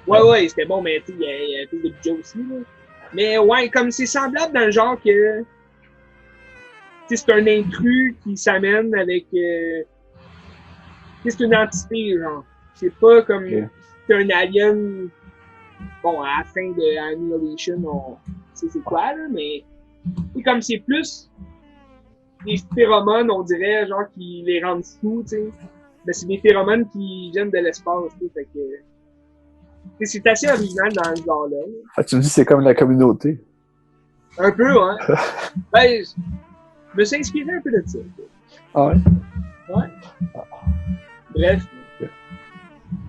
Ouais, c'était bon, mais tu sais, il y a plus de budget aussi, là. Mais ouais, comme c'est semblable dans le genre que... Tu sais, c'est un intrus qui s'amène avec... c'est une entité, genre. C'est pas comme... Okay. C'est un alien... Bon, à la fin de Annihilation, on sait c'est quoi, là, mais... C'est comme c'est plus... Des phéromones, on dirait, genre, qui les rendent fous, tu sais. Mais c'est des phéromones qui viennent de l'espace, tu sais, fait que... C'est assez original dans ce genre-là. Fait que tu me dis que c'est comme la communauté. Un peu, hein. Ben, je me suis inspiré un peu de ça. Ah ouais? Ouais. Bref.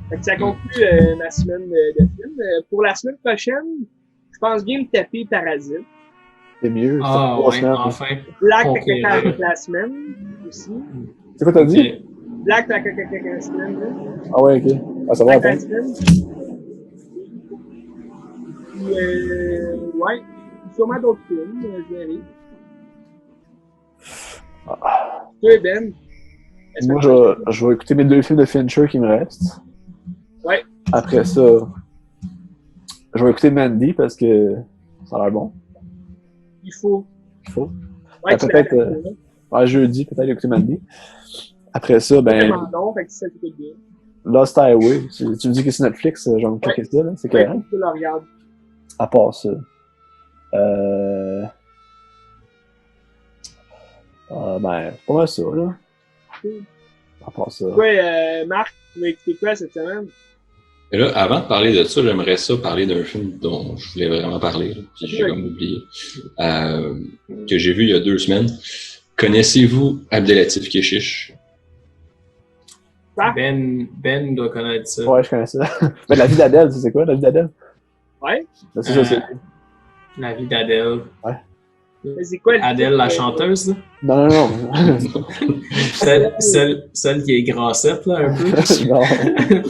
Fait que ça conclut ma semaine de film. Pour la semaine prochaine, je pense bien me taper Parasite. C'est mieux. Ah, c'est 3 ouais, semaines. enfin. Black Conclure. la semaine aussi. C'est quoi t'as dit? Ok. Black la semaine. Là. Ah ouais, ok. Ah, ça va Black la attendre. semaine. Puis, ouais. Sûrement d'autres films, je verrai. Toi, Ben. Moi, je vais écouter mes 2 films de Fincher qui me restent. Ouais. Après ça, je vais écouter Mandy parce que ça a l'air bon. Il faut. Il faut. Ouais, tu peut-être l'as jeudi, peut-être écouter Mandy. Après ça, ben, vraiment long, fait que ça fait bien. Lost Highway. Tu me dis que c'est Netflix, genre, checker ça, là, c'est Ouais, correct. tu le regardes. À part ça. Ben, c'est pas mal ça, là. À part ça. Ouais, Marc, tu vas écouter quoi cette semaine? Et là, avant de parler de ça, j'aimerais ça parler d'un film dont je voulais vraiment parler, là, puis j'ai comme oublié, que j'ai vu il y a 2 semaines. Connaissez-vous Abdelatif Kechiche? Ben doit connaître ça. Ouais, je connais ça. Mais la vie d'Adèle, c'est quoi, la vie d'Adèle? Ouais. Ben, c'est ça, c'est. La vie d'Adèle. Ouais. Mais c'est quoi le Adèle, la chanteuse, là? Non. Celle qui est grassette, là, un peu. Non.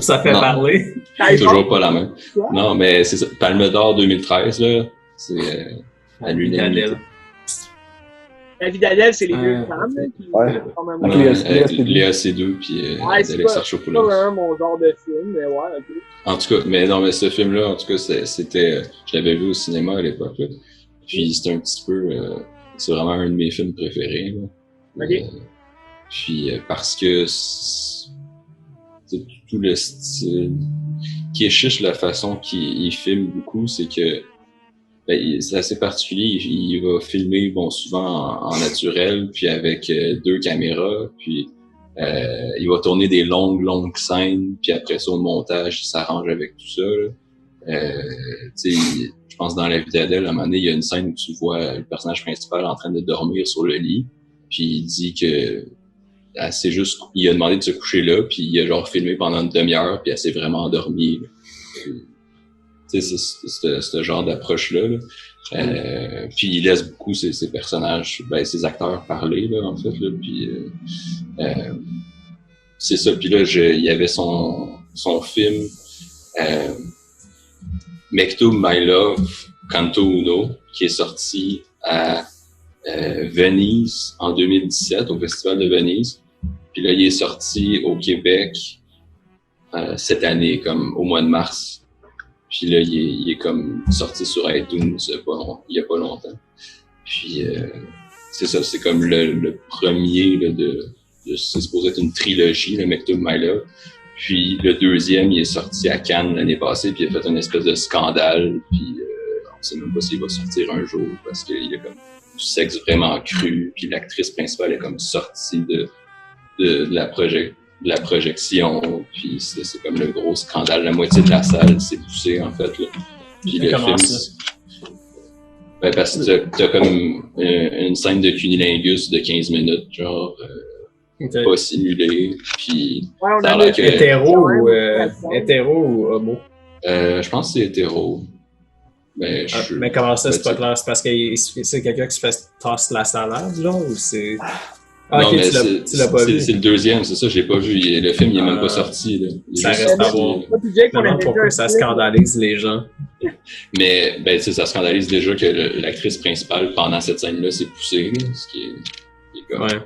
Ça fait Non. parler. Toujours pas la même. Non, mais c'est ça. Palme d'Or 2013, là, c'est à l'unanimité. d'Adèle. La vie d'Adèle, c'est les deux femmes, là, qui Ouais. quand même. Ok, Non, Léa C2 puis Ouais, c'est Alex pas, c'est pas Archopoulos. vraiment mon genre de film, mais ouais, ok. En tout cas, mais non, mais ce film-là, en tout cas, c'était, je l'avais vu au cinéma à l'époque, là. Puis c'est un petit peu, c'est vraiment un de mes films préférés, là. Ok. Puis parce que c'est tout le style qui est chiche, la façon qu'il filme beaucoup, c'est que c'est assez particulier. Il va filmer souvent en naturel, puis avec 2 caméras, puis il va tourner des longues scènes, puis après ça au montage, il s'arrange avec tout ça. Tu sais, je pense dans La vie d'Adèle, à un moment donné, il y a une scène où tu vois le personnage principal en train de dormir sur le lit, puis il dit que c'est juste, il a demandé de se coucher là, puis il a genre filmé pendant une demi-heure, puis elle s'est vraiment endormie. Tu sais, c'est ce genre d'approche-là. Là. Puis il laisse beaucoup ses personnages, ses acteurs parler, là, en fait. Là, puis c'est ça. Puis là, il y avait son film Mektoub My Love, Canto Uno, qui est sorti à Venise en 2017, au Festival de Venise. Puis là, il est sorti au Québec cette année, comme au mois de mars. Puis là, il est comme sorti sur iTunes il y a pas longtemps. Puis c'est ça, c'est comme le premier là, c'est supposé être une trilogie, le Mektoub My Love. Puis le deuxième, il est sorti à Cannes l'année passée, puis il a fait une espèce de scandale. Puis on sait même pas s'il va sortir un jour parce qu'il est comme du sexe vraiment cru. Puis l'actrice principale est comme sortie de la projection, puis c'est comme le gros scandale. La moitié de la salle s'est poussée, en fait. Là. Puis le film... parce que t'as comme une scène de cunilingus de 15 minutes, genre, pas simulée, puis... Ouais, on ça a a l'air que... Hétéro ou homo? Je pense que c'est hétéro. Mais comment ça, c'est pas clair? C'est parce que c'est quelqu'un qui se fait tasser la salade, genre, ou c'est... Ah, non, okay, mais tu l'as pas vu. C'est le deuxième, c'est ça, je l'ai pas vu. Le film, il est même pas sorti. Là. Ça reste à voir. Pourquoi ça scandalise les gens? Mais, tu sais, ça scandalise déjà que l'actrice principale, pendant cette scène-là, s'est poussée. Là, ce qui est comme... Ouais.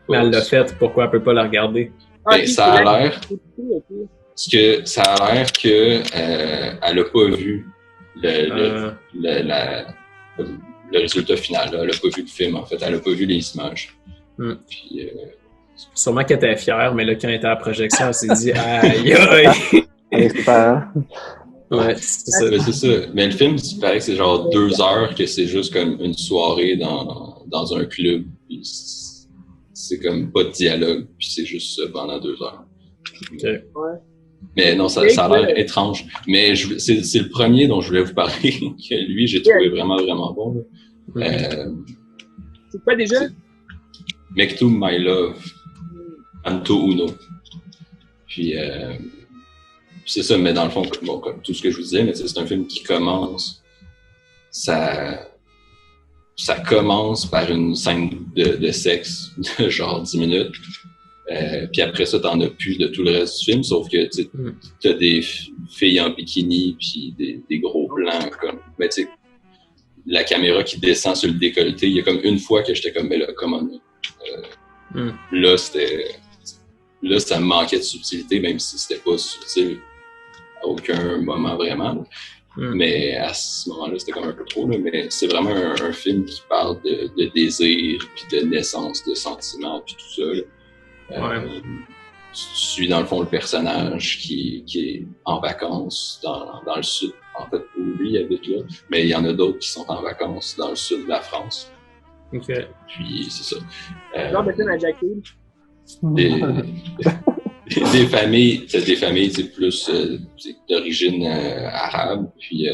Mais elle l'a fait, pourquoi elle peut pas la regarder? Ça a l'air... Ça a l'air que elle a pas vu le résultat final. Là. Elle a pas vu le film, en fait. Elle a pas vu les images. Puis, sûrement qu'elle était fière, mais là, quand elle était à la projection, elle s'est dit « Aïe, aïe! » Ouais, c'est ça. C'est ça. Mais le film, il paraît que c'est genre 2 heures, que c'est juste comme une soirée dans un club. Puis c'est comme pas de dialogue, puis c'est juste ça pendant 2 heures. Okay. Mais non, ça a l'air étrange. Mais c'est le premier dont je voulais vous parler, que lui, j'ai trouvé vraiment, vraiment bon. C'est quoi déjà? Mektoub My Love, Canto Uno. Puis c'est ça, mais dans le fond, comme tout ce que je vous disais, mais c'est un film qui commence, ça commence par une scène de sexe de genre 10 minutes. Puis après ça, t'en as plus de tout le reste du film, sauf que t'as des filles en bikini, puis des gros plans, comme, mais tu sais, la caméra qui descend sur le décolleté, il y a comme une fois que j'étais comme, mais là, comment là, ça me manquait de subtilité, même si c'était pas subtil à aucun moment vraiment. Mais à ce moment-là, c'était comme un peu trop. Là, mais c'est vraiment un film qui parle de désir, puis de naissance, de sentiments, puis tout ça. Là. Tu suis dans le fond le personnage qui est en vacances dans le sud. En fait, où lui habite là. Mais il y en a d'autres qui sont en vacances dans le sud de la France. OK. Puis c'est ça. Genre de film à Jackie. Des familles plus d'origine arabe, puis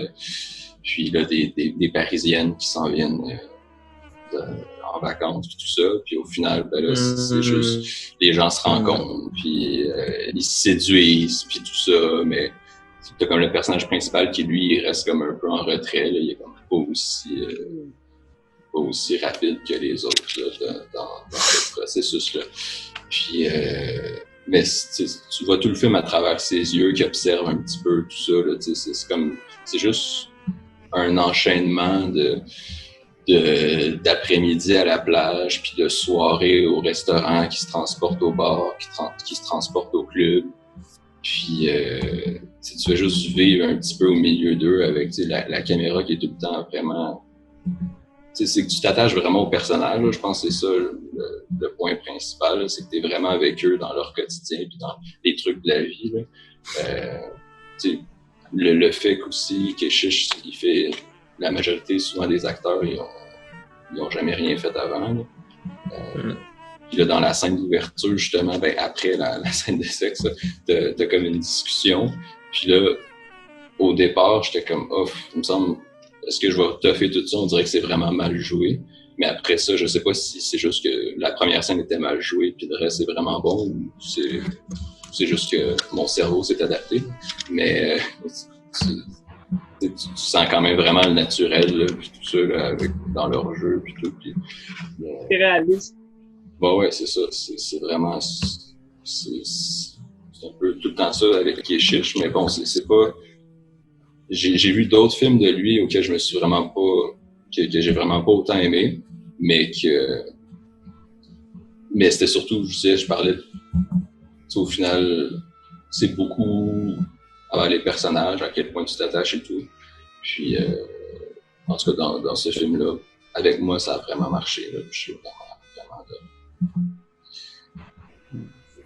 là, des Parisiennes qui s'en viennent en vacances, puis tout ça. Puis au final, ben là, c'est juste les gens se rencontrent, puis ils se séduisent, puis tout ça. Mais t'as comme le personnage principal qui, lui, il reste comme un peu en retrait. Là, il est comme pas aussi rapide que les autres là, dans ce processus-là. Puis, mais tu vois tout le film à travers ses yeux qui observe un petit peu tout ça. Là, c'est juste un enchaînement d'après-midi à la plage, puis de soirée au restaurant qui se transporte au bar, qui se transporte au club. Puis tu fais juste vivre un petit peu au milieu d'eux avec la caméra qui est tout le temps vraiment... C'est que tu t'attaches vraiment au personnage. Là. Je pense que c'est ça le point principal. Là. C'est que tu es vraiment avec eux dans leur quotidien puis dans les trucs de la vie. Là. Le fait qu'aussi Keshish, il fait la majorité, souvent des acteurs, ils ont jamais rien fait avant. Là. Puis là, dans la scène d'ouverture, justement, ben après la scène de sexe, t'as comme une discussion. Puis là, au départ, j'étais comme, il me semble, est-ce que je vais toffer tout ça? On dirait que c'est vraiment mal joué. Mais après ça, je sais pas si c'est juste que la première scène était mal jouée, puis le reste c'est vraiment bon, ou c'est juste que mon cerveau s'est adapté. Mais tu sens quand même vraiment le naturel, là, puis tout ça, là, dans leur jeu, puis tout. Puis, c'est réaliste. Bon, ouais, c'est ça. C'est vraiment... C'est un peu tout le temps ça avec Keshish, mais bon, c'est pas... J'ai vu d'autres films de lui auxquels je me suis vraiment pas... que j'ai vraiment pas autant aimé, mais c'était surtout, je parlais... Au final, c'est beaucoup avoir les personnages, à quel point tu t'attaches et tout. Puis, en tout cas, dans ce film-là, avec moi, ça a vraiment marché. Là. Je suis vraiment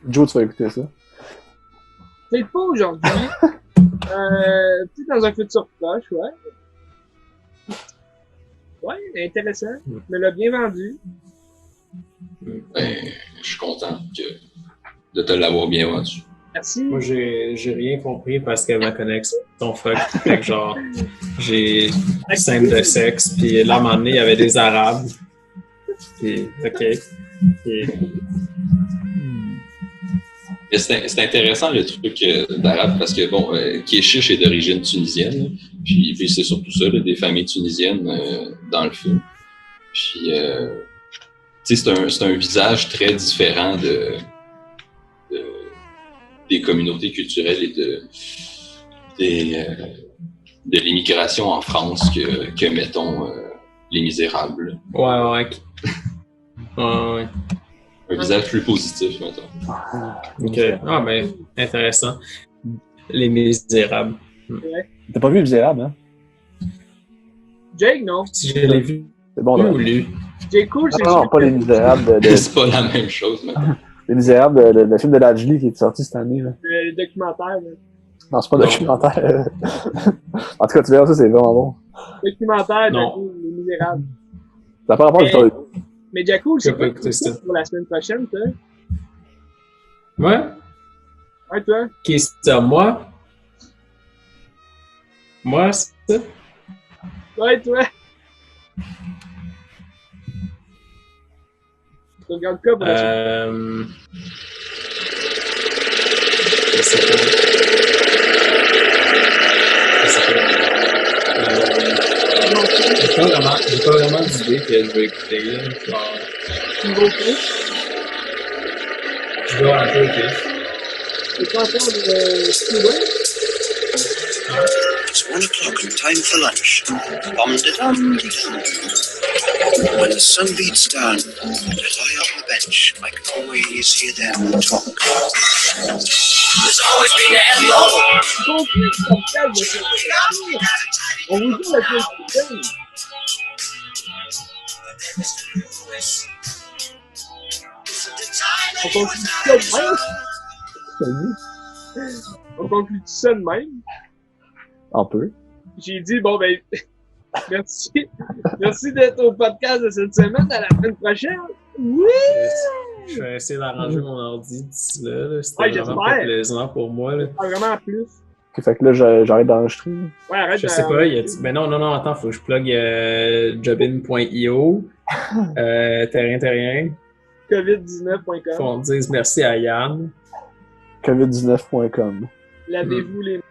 Joe, tu vas écouter ça? Peut-être pas aujourd'hui. Peut-être dans un futur proche, ouais. Ouais, intéressant. Me l'a bien vendu. Ben, je suis content de te l'avoir bien vendu. Merci. Moi, j'ai rien compris parce que ma connexion fuck. Fait que genre, j'ai une scène de sexe, puis là, à un moment donné, il y avait des Arabes. Puis, OK. Puis... C'est intéressant le truc d'arabe parce que, bon, Keshish est d'origine tunisienne, puis c'est surtout ça, là, des familles tunisiennes dans le film. Puis, tu sais, c'est un visage très différent des communautés culturelles et de l'immigration en France que mettons, Les Misérables. Ouais. Ouais. Un visage plus positif, mettons. OK. Ah, ben, intéressant. Les Misérables. Ouais. T'as pas vu Les Misérables, hein? Jake, non. Si je l'ai vu, C'est bon, ou lu. Jake Cool, c'est Non, pas Les Misérables. C'est pas la même chose, mettons. Les Misérables, le film de Lajli qui est sorti cette année. Là. le documentaire. Là. Non, c'est pas un documentaire. En tout cas, tu verras ça, c'est vraiment bon. Documentaire Non. de Les Misérables. Ça n'a pas rapport à l'histoire. Mais Jacko, J'ai c'est pas quoi écouté ça. pour la semaine prochaine, toi? Ouais? Ouais, toi? Qui c'est ça? Moi? Moi, c'est ça? Ouais, toi? Tu regardes quoi pour la semaine? Je sais pas. J'ai pas vraiment d'idée que je vais écouter. Là. Genre, Nouveau film? je dois un peu écouter. C'est pas encore de Steven? It's 1 o'clock and time for lunch. Dum-de-dum-de-dum. When the sun beats down, and I lie on the bench, I can always hear them talk. There's always been an law. Conclut le podcast de cette semaine. On vous dit la semaine prochaine. On conclut ça de même. Salut. On conclut ça de même. On peut. J'ai dit, bon, ben, merci. Merci d'être au podcast de cette semaine. À la semaine prochaine. Oui! Je vais essayer d'arranger mon ordi d'ici là. C'était Ouais, vraiment j'espère. pas plaisant pour moi. Là. Pas vraiment plus. Ok, fait que là, j'arrête d'enregistrer. Ouais, arrête Je sais pas, mais non, attends, faut que je plug jobin.io, terrien, COVID19.com. faut qu'on dise merci à Yann. COVID19.com. Lavez-vous les mains.